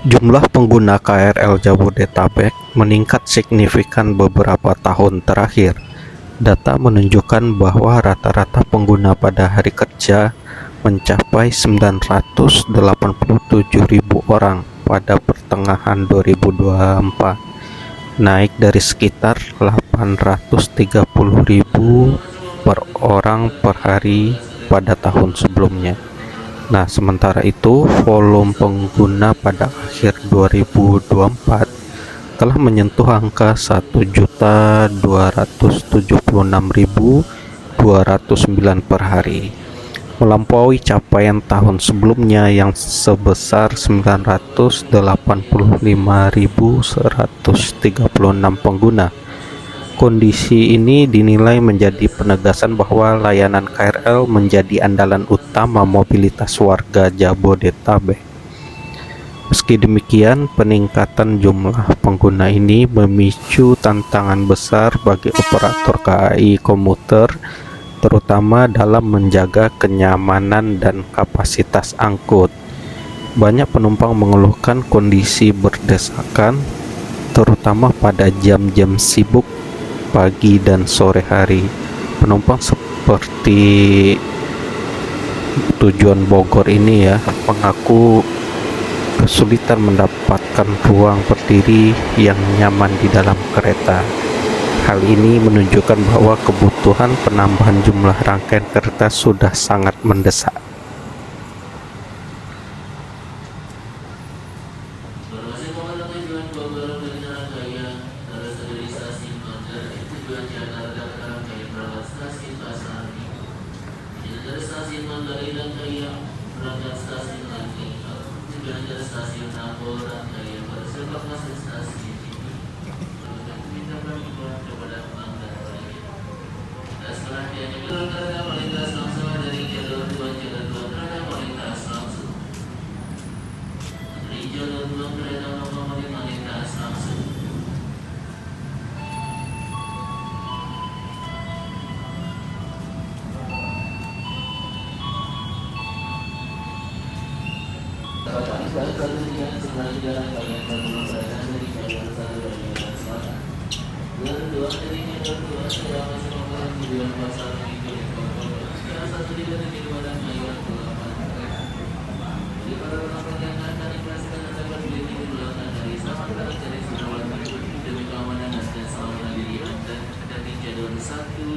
Jumlah pengguna KRL Jabodetabek meningkat signifikan beberapa tahun terakhir. Data menunjukkan bahwa rata-rata pengguna pada hari kerja mencapai 987.000 orang pada pertengahan 2024, naik dari sekitar 830.000 per orang per hari pada tahun sebelumnya. Nah, sementara itu, volume pengguna pada akhir 2024 telah menyentuh angka 1.276.209 per hari, melampaui capaian tahun sebelumnya yang sebesar 985.136 pengguna. Kondisi ini dinilai menjadi penegasan bahwa layanan KRL menjadi andalan utama mobilitas warga Jabodetabek. Meski demikian, peningkatan jumlah pengguna ini memicu tantangan besar bagi operator KAI komuter, terutama dalam menjaga kenyamanan dan kapasitas angkut. Banyak penumpang mengeluhkan kondisi berdesakan, terutama pada jam-jam sibuk pagi dan sore hari. Penumpang seperti tujuan Bogor ini mengaku kesulitan mendapatkan ruang berdiri yang nyaman di dalam kereta. Hal ini menunjukkan bahwa kebutuhan penambahan jumlah rangkaian kereta sudah sangat mendesak.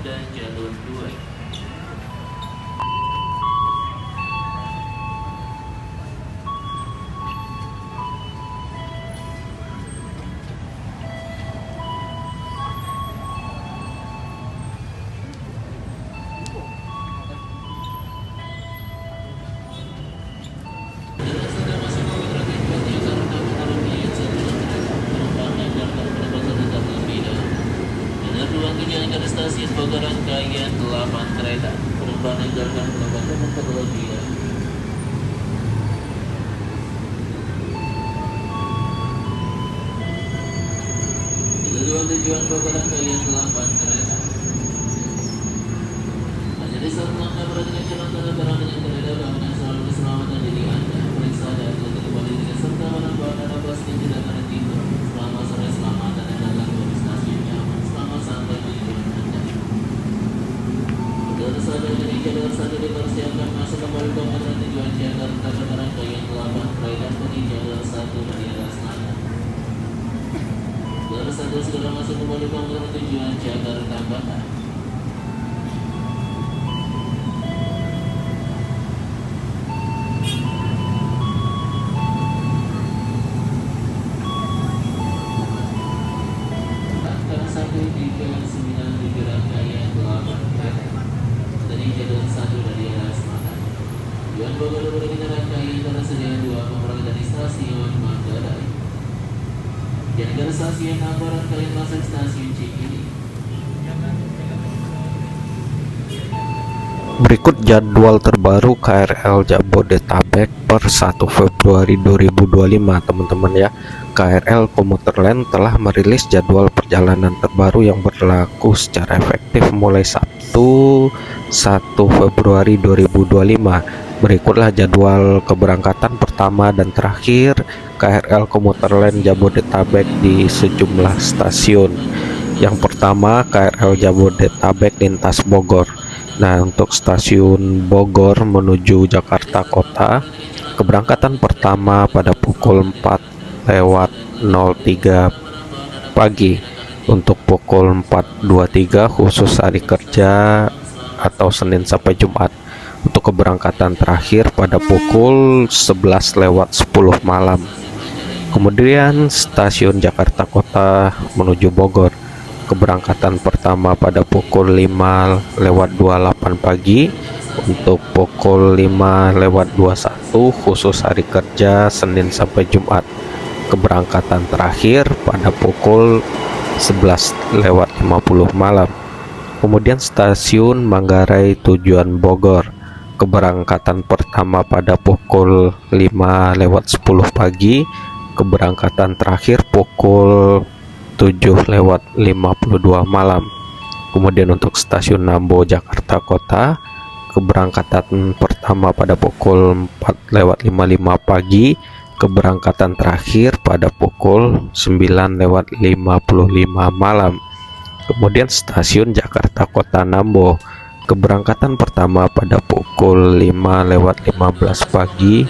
Dan jalur 2. Ke stasiun Bogor rangkaian 8 kereta penumpang meninggalkan penumpang berlebihan. Tujuan Bogor rangkaian 8 kereta. Menjadi satu langkah perhatikan jalan tanda barang dengan kereta bangunan selalu keselamatan diri Anda. Periksa dan tutup kembali dengan serta barang bawaan Anda pastikan tidak akan tidur. Selama sore selamat dan datang ke stasiun nyaman. Selama sampai tujuan Anda. Bersama dari jalur 1 dipersiapkan masuk kembali komuter tujuan Jakarta pada rangkaian 8 kereta dari jalur 1 dari arah selatan. Jalur 1 segera masuk kembali komuter tujuan Jakarta Barat. Tujuan Bogor dengan rangkaian tersedia 2 pemeran dari stasiun Manggarai. Dan dari stasiun Ambon rangkaian masuk stasiun Cikini. Berikut jadwal terbaru KRL Jabodetabek per 1 Februari 2025, teman-teman ya. KRL Komuter Lain telah merilis jadwal perjalanan terbaru yang berlaku secara efektif mulai Sabtu 1 Februari 2025 Berikutlah jadwal keberangkatan pertama dan terakhir KRL Komuter Lain Jabodetabek di sejumlah stasiun. Yang pertama KRL Jabodetabek lintas Bogor. Nah, untuk stasiun Bogor menuju Jakarta Kota, keberangkatan pertama pada pukul 4:03 pagi. Untuk pukul 4:23 khusus hari kerja atau Senin sampai Jumat. Untuk keberangkatan terakhir pada pukul 11:10 malam. Kemudian stasiun Jakarta Kota menuju Bogor, keberangkatan pertama pada pukul 5:28 pagi. Untuk pukul 5:21 khusus hari kerja Senin sampai Jumat. Keberangkatan terakhir pada pukul 11:50 malam. Kemudian stasiun Manggarai tujuan Bogor, keberangkatan pertama pada pukul 5:10 pagi, keberangkatan terakhir pukul 7:52 malam. Kemudian untuk stasiun Nambo Jakarta Kota, keberangkatan pertama pada pukul 4:55 pagi, keberangkatan terakhir pada pukul 9:55 malam. Kemudian stasiun Jakarta Kota Nambo, keberangkatan pertama pada pukul 5:15 pagi,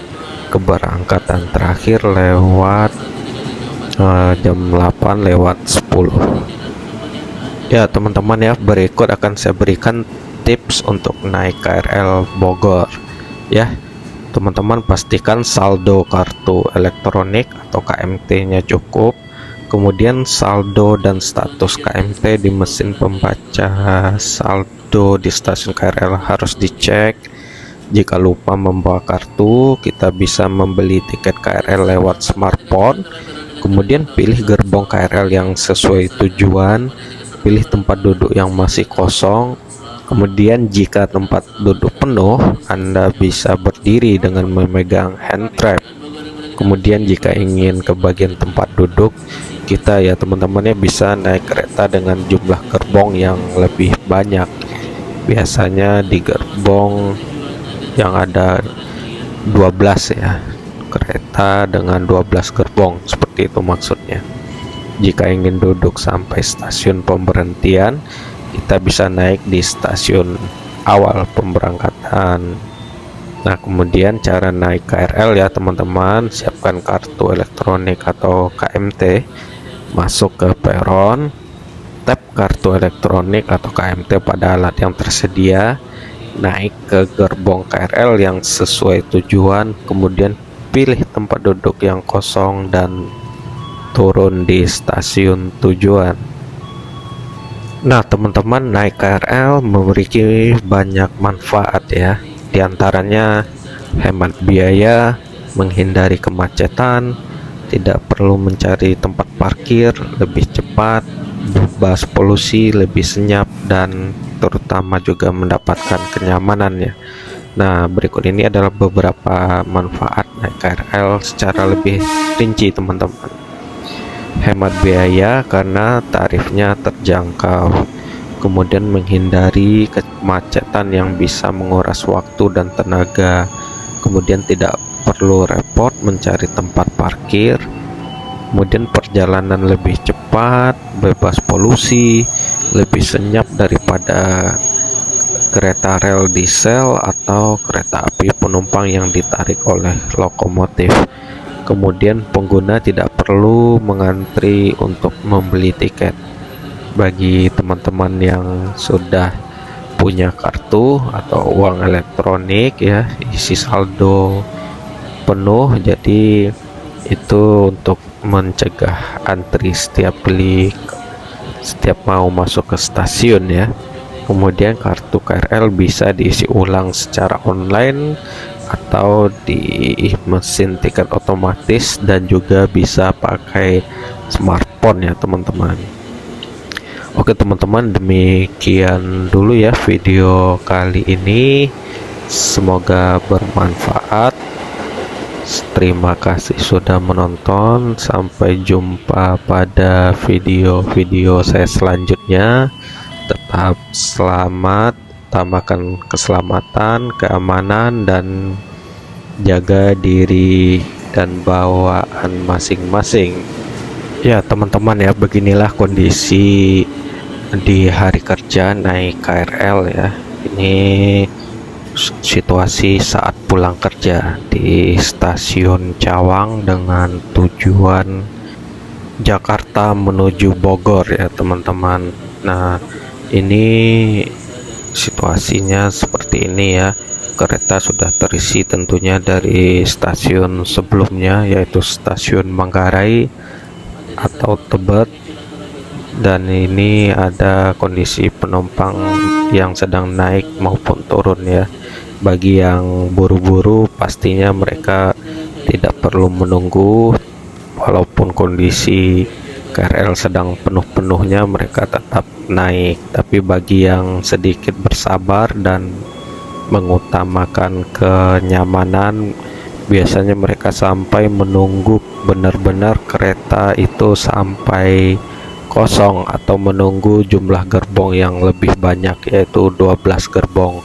keberangkatan terakhir lewat jam 8:10. Ya teman-teman ya, berikut akan saya berikan tips untuk naik KRL Bogor. Ya teman-teman, pastikan saldo kartu elektronik atau KMT-nya cukup. Kemudian saldo dan status KMT di mesin pembaca saldo di stasiun KRL harus dicek. Jika lupa membawa kartu, kita bisa membeli tiket KRL lewat smartphone. Kemudian pilih gerbong KRL yang sesuai tujuan, pilih tempat duduk yang masih kosong. Kemudian jika tempat duduk penuh, Anda bisa berdiri dengan memegang hand trap. Kemudian jika ingin ke bagian tempat duduk, kita ya teman-temannya bisa naik kereta dengan jumlah gerbong yang lebih banyak. Biasanya di gerbong yang ada 12 ya, kereta dengan 12 gerbong, seperti itu maksudnya. Jika ingin duduk sampai stasiun pemberhentian, kita bisa naik di stasiun awal pemberangkatan. Nah, kemudian cara naik KRL ya teman-teman, siapkan kartu elektronik atau KMT, masuk ke peron, tap kartu elektronik atau KMT pada alat yang tersedia, naik ke gerbong KRL yang sesuai tujuan, kemudian pilih tempat duduk yang kosong dan turun di stasiun tujuan. Nah teman-teman, naik KRL memiliki banyak manfaat ya. Di antaranya hemat biaya, menghindari kemacetan, tidak perlu mencari tempat parkir, lebih cepat, bebas polusi, lebih senyap, dan terutama juga mendapatkan kenyamanannya. Nah, berikut ini adalah beberapa manfaat naik KRL secara lebih rinci teman-teman. Hemat biaya karena tarifnya terjangkau. Kemudian menghindari kemacetan yang bisa menguras waktu dan tenaga. Kemudian tidak perlu repot mencari tempat parkir. Kemudian perjalanan lebih cepat, bebas polusi, lebih senyap daripada kereta rel diesel atau kereta api penumpang yang ditarik oleh lokomotif. Kemudian pengguna tidak perlu mengantri untuk membeli tiket. Bagi teman-teman yang sudah punya kartu atau uang elektronik ya, isi saldo penuh, jadi itu untuk mencegah antri setiap mau masuk ke stasiun ya. Kemudian kartu KRL bisa diisi ulang secara online atau di mesin tiket otomatis, dan juga bisa pakai smartphone ya teman-teman. Oke teman-teman, demikian dulu ya video kali ini, semoga bermanfaat. Terima kasih sudah menonton, sampai jumpa pada video-video saya selanjutnya. Tetap selamat utamakan keselamatan, keamanan, dan jaga diri dan bawaan masing-masing. Ya teman-teman ya, beginilah kondisi di hari kerja naik KRL ya. Ini situasi saat pulang kerja di stasiun Cawang dengan tujuan Jakarta menuju Bogor ya teman-teman. Nah, ini situasinya seperti ini ya. Kereta sudah terisi tentunya dari stasiun sebelumnya, yaitu stasiun Manggarai atau Tebet, dan ini ada kondisi penumpang yang sedang naik maupun turun ya. Bagi yang buru-buru pastinya mereka tidak perlu menunggu, walaupun kondisi KRL sedang penuh-penuhnya mereka tetap naik. Tapi bagi yang sedikit bersabar dan mengutamakan kenyamanan, biasanya mereka sampai menunggu benar-benar kereta itu sampai kosong atau menunggu jumlah gerbong yang lebih banyak, yaitu 12 gerbong.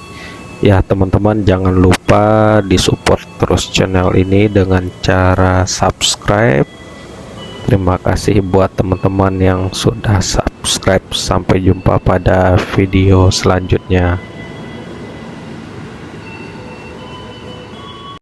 Ya teman-teman, jangan lupa disupport terus channel ini dengan cara subscribe. Terima kasih buat teman-teman yang sudah subscribe. Sampai jumpa pada video selanjutnya.